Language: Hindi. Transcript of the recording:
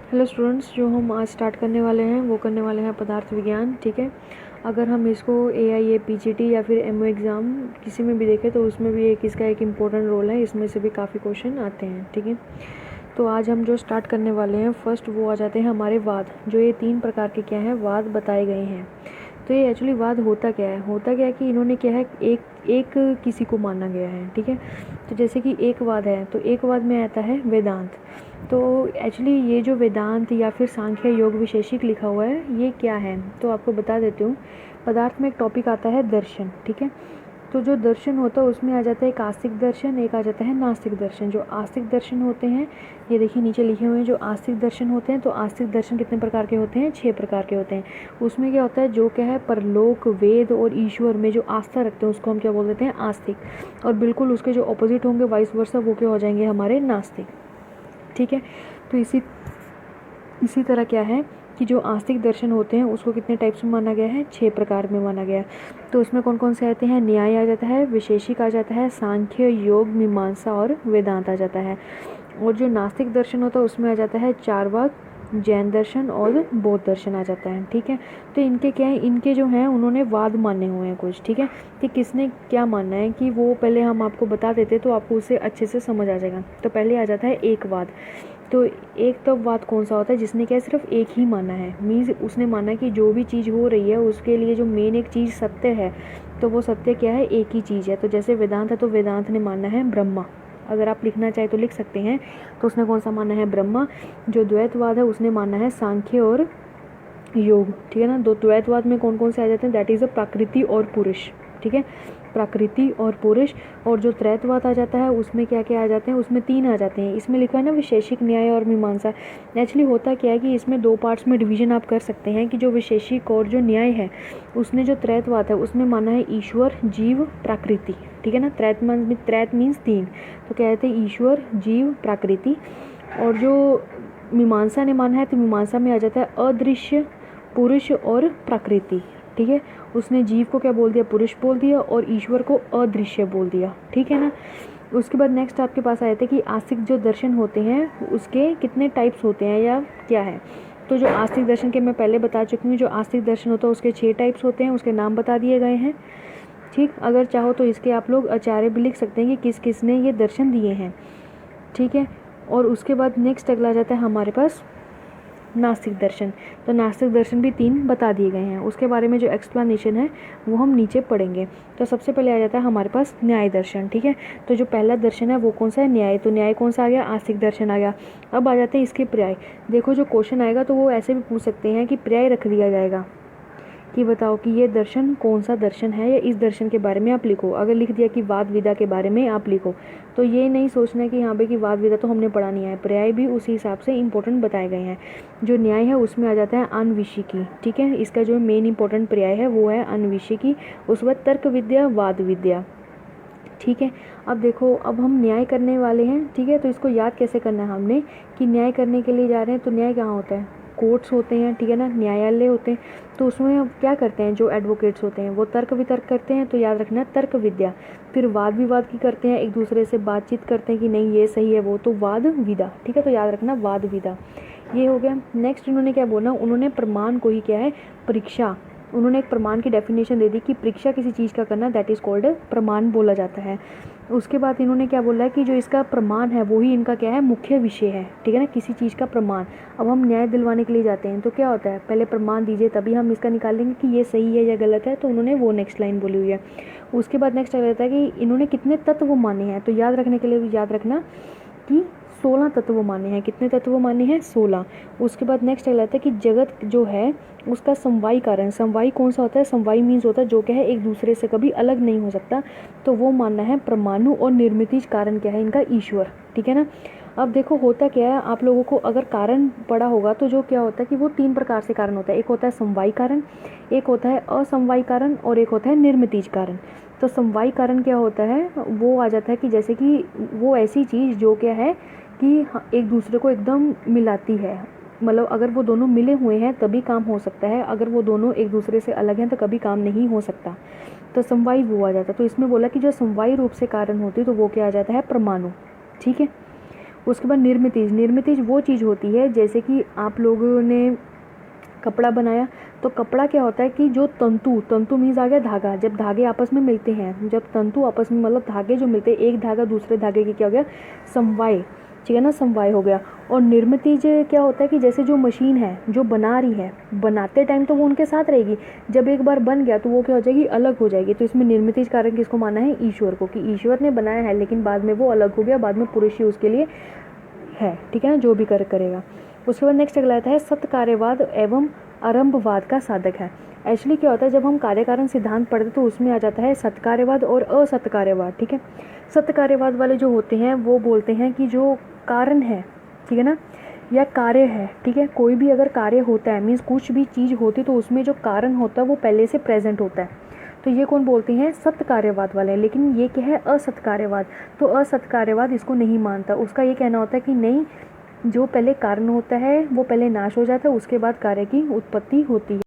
हेलो स्टूडेंट्स, जो हम आज स्टार्ट करने वाले हैं वो करने वाले हैं पदार्थ विज्ञान। ठीक है, अगर हम इसको AIA PGT या फिर MO एग्ज़ाम किसी में भी देखें तो उसमें भी इसका एक इम्पोर्टेंट रोल है, इसमें से भी काफ़ी क्वेश्चन आते हैं। ठीक है, तो आज हम जो स्टार्ट करने वाले हैं फर्स्ट वो आ जाते हैं हमारे वाद। जो ये 3 प्रकार के क्या हैं वाद बताए गए हैं। तो ये एक्चुअली वाद होता क्या है, कि इन्होंने क्या है एक किसी को माना गया है। ठीक है, तो जैसे कि एक वाद है तो एक वाद में आता है वेदांत। तो एक्चुअली ये जो वेदांत या फिर सांख्य योग विशेषिक लिखा हुआ है ये क्या है, तो आपको बता देती हूँ। पदार्थ में एक टॉपिक आता है दर्शन। ठीक है, तो जो दर्शन होता है उसमें आ जाता है एक आस्तिक दर्शन, एक आ जाता है नास्तिक दर्शन। जो आस्तिक दर्शन होते हैं ये देखिए नीचे लिखे हुए हैं। जो आस्तिक दर्शन होते हैं तो आस्तिक दर्शन कितने प्रकार के होते हैं, 6 प्रकार के होते हैं। उसमें क्या होता है, जो क्या है परलोक वेद और ईश्वर में जो आस्था रखते हैं उसको हम क्या बोल देते हैं, आस्तिक। और बिल्कुल उसके जो अपोजिट होंगे वाइस वर्सा वो क्या हो जाएंगे, हमारे नास्तिक। ठीक है, तो इसी तरह क्या है कि जो आस्तिक दर्शन होते हैं उसको कितने टाइप्स में माना गया है, 6 प्रकार में माना गया है। तो उसमें कौन कौन से आते हैं, न्याय आ जाता है, विशेषिक आ जाता है, सांख्य योग मीमांसा और वेदांत आ जाता है। और जो नास्तिक दर्शन होता है उसमें आ जाता है चारवाक, जैन दर्शन और बौद्ध दर्शन आ जाता है। ठीक है, तो इनके क्या है, इनके जो हैं उन्होंने वाद माने हुए हैं कुछ। ठीक है, कि किसने क्या मानना है कि वो पहले हम आपको बता देते तो आपको उसे अच्छे से समझ आ जाएगा। तो पहले आ जाता है एक वाद। तो एक तब वाद कौन सा होता है जिसने क्या सिर्फ एक ही माना है, मीन्स उसने माना कि जो भी चीज़ हो रही है उसके लिए जो मेन एक चीज़ सत्य है तो वो सत्य क्या है, एक ही चीज़ है। तो जैसे वेदांत है तो वेदांत ने माना है ब्रह्मा, अगर आप लिखना चाहे तो लिख सकते हैं। तो उसने कौन सा माना है, ब्रह्मा। जो द्वैतवाद है उसने माना है सांख्य और योग। ठीक है ना, दो द्वैतवाद में कौन कौन से आ जाते हैं, दैट इज़ अ प्रकृति और पुरुष। ठीक है, प्रकृति और पुरुष। और जो त्रैतवाद आ जाता है उसमें क्या क्या आ जाते हैं, उसमें 3 आ जाते हैं। इसमें लिखा है ना विशेषिक न्याय और मीमांसा। एक्चुअली होता क्या है कि इसमें 2 पार्ट्स में डिवीजन आप कर सकते हैं कि जो विशेषिक और जो न्याय है उसने जो त्रैतवाद है उसमें माना है ईश्वर जीव प्रकृति। ठीक है ना, त्रैत मीन्स 3, तो कहते हैं ईश्वर जीव प्रकृति। और जो मीमांसा ने माना है तो मीमांसा में आ जाता है अदृश्य पुरुष और प्रकृति। ठीक है, उसने जीव को क्या बोल दिया, पुरुष बोल दिया, और ईश्वर को अदृश्य बोल दिया। ठीक है ना, उसके बाद नेक्स्ट आपके पास आया था कि आस्तिक जो दर्शन होते हैं उसके कितने टाइप्स होते हैं या क्या है। तो जो आस्तिक दर्शन के मैं पहले बता चुकी हूँ, जो आस्तिक दर्शन होता है उसके 6 टाइप्स होते हैं, उसके नाम बता दिए गए हैं। ठीक, अगर चाहो तो इसके आप लोग आचार्य भी लिख सकते हैं कि किस किस ने ये दर्शन दिए हैं। ठीक है, और उसके बाद नेक्स्ट अगला जाता है हमारे पास नास्तिक दर्शन। तो नास्तिक दर्शन भी 3 बता दिए गए हैं, उसके बारे में जो एक्सप्लेनेशन है वो हम नीचे पढ़ेंगे। तो सबसे पहले आ जाता है हमारे पास न्याय दर्शन। ठीक है, तो जो पहला दर्शन है वो कौन सा है, न्याय। तो न्याय कौन सा आ गया, आस्तिक दर्शन आ गया। अब आ जाते हैं इसके पर्याय। देखो जो क्वेश्चन आएगा तो वो ऐसे भी पूछ सकते हैं कि पर्याय रख दिया जाएगा कि बताओ कि ये दर्शन कौन सा दर्शन है या इस दर्शन के बारे में आप लिखो। अगर लिख दिया कि वाद विदा के बारे में आप लिखो तो ये नहीं सोचना कि यहाँ पे कि वाद विदा तो हमने पढ़ा नहीं है, पर्याय भी उसी हिसाब से इंपॉर्टेंट बताए गए हैं। जो न्याय है उसमें आ जाता है अन्विषिकी। ठीक है, इसका जो मेन इंपॉर्टेंट पर्याय है वो है अन्विषिकी। उस बाद तर्क विद्या वाद विद्या। ठीक है, अब देखो अब हम न्याय करने वाले हैं। ठीक है, तो इसको याद कैसे करना है हमने कि न्याय करने के लिए जा रहे हैं तो न्याय कहाँ होता है, कोर्ट्स होते हैं। ठीक है ना, न्यायालय होते हैं। तो उसमें अब क्या करते हैं, जो एडवोकेट्स होते हैं वो तर्क वितर्क करते हैं, तो याद रखना तर्क विद्या। फिर वाद विवाद की करते हैं, एक दूसरे से बातचीत करते हैं कि नहीं ये सही है वो, तो वाद विदा। ठीक है, तो याद रखना वाद विदा, ये हो गया। नेक्स्ट इन्होंने क्या बोला, उन्होंने प्रमाण को ही क्या है, परीक्षा। उन्होंने एक प्रमाण की डेफिनेशन दे दी कि परीक्षा किसी चीज़ का करना दैट इज़ कॉल्ड प्रमाण बोला जाता है। उसके बाद इन्होंने क्या बोला है कि जो इसका प्रमाण है वो ही इनका क्या है, मुख्य विषय है। ठीक है ना, किसी चीज़ का प्रमाण। अब हम न्याय दिलवाने के लिए जाते हैं तो क्या होता है, पहले प्रमाण दीजिए तभी हम इसका निकालेंगे कि ये सही है या गलत है। तो उन्होंने वो नेक्स्ट लाइन बोली हुई है। उसके बाद नेक्स्ट आ जाता है कि इन्होंने कितने तत्व माने हैं। तो याद रखने के लिए भी याद रखना कि 16 तत्व माने हैं। कितने तत्व माने हैं, 16। उसके बाद नेक्स्ट अगला आता है कि जगत जो है उसका समवायी कारण। समवायी कौन सा होता है, समवायी मीन्स होता है जो क्या है एक दूसरे से कभी अलग नहीं हो सकता, तो वो मानना है परमाणु। और निर्मितीज कारण क्या है इनका, ईश्वर। ठीक है ना, अब देखो होता क्या है, आप लोगों को अगर कारण पढ़ा होगा तो जो क्या होता है कि वो 3 प्रकार से कारण होता है। एक होता है समवायी कारण, एक होता है असमवायी कारण और एक होता है निर्मितीज कारण। तो समवायी कारण क्या होता है, वो आ जाता है कि जैसे कि वो ऐसी चीज़ जो क्या है कि एक दूसरे को एकदम मिलाती है। मतलब अगर वो दोनों मिले हुए हैं तभी काम हो सकता है, अगर वो दोनों एक दूसरे से अलग हैं तो कभी काम नहीं हो सकता। तो समवायी वो आ जाता है। तो इसमें बोला कि जो समवायी रूप से कारण होती है तो वो क्या आ जाता है, परमाणु। ठीक है, उसके बाद निर्मितिज। निर्मितिज वो चीज़ होती है जैसे कि आप लोगों ने कपड़ा बनाया, तो कपड़ा क्या होता है कि जो तंतु, तंतु मीन्स आ गया धागा, जब धागे आपस में मिलते हैं, जब तंतु आपस में मतलब धागे जो मिलते हैं, एक धागा दूसरे धागे की क्या हो गया, समवाय, ठीक है ना, समवाय हो गया। और निर्मितिज क्या होता है कि जैसे जो मशीन है जो बना रही है, बनाते टाइम तो वो उनके साथ रहेगी, जब एक बार बन गया तो वो क्या हो जाएगी, अलग हो जाएगी। तो इसमें निर्मितिज कारक किसको माना है, ईश्वर को, कि ईश्वर ने बनाया है लेकिन बाद में वो अलग हो गया, बाद में पुरुष ही उसके लिए है, ठीक है ना, जो भी करेगा। उसके बाद नेक्स्ट अगला आता है सत्कार्यवाद एवं आरंभवाद का साधक है। एक्चुअली क्या होता है, जब हम कार्यकारण सिद्धांत पढ़ते तो उसमें आ जाता है सत्कार्यवाद और असत्कार्यवाद, ठीक है। सत्कार्यवाद वाले जो होते हैं वो बोलते हैं कि जो कारण है, ठीक है ना, या कार्य है, ठीक है, कोई भी अगर कार्य होता है मीन्स कुछ भी चीज़ होती तो उसमें जो कारण होता है वो पहले से प्रेजेंट होता है, तो ये कौन बोलते हैं, सत्कार्यवाद वाले। लेकिन ये क्या है, असत्कार्यवाद। तो असत्कार्यवाद इसको नहीं मानता, उसका ये कहना होता है कि नहीं, जो पहले कारण होता है वो पहले नाश हो जाता है, उसके बाद कार्य की उत्पत्ति होती है।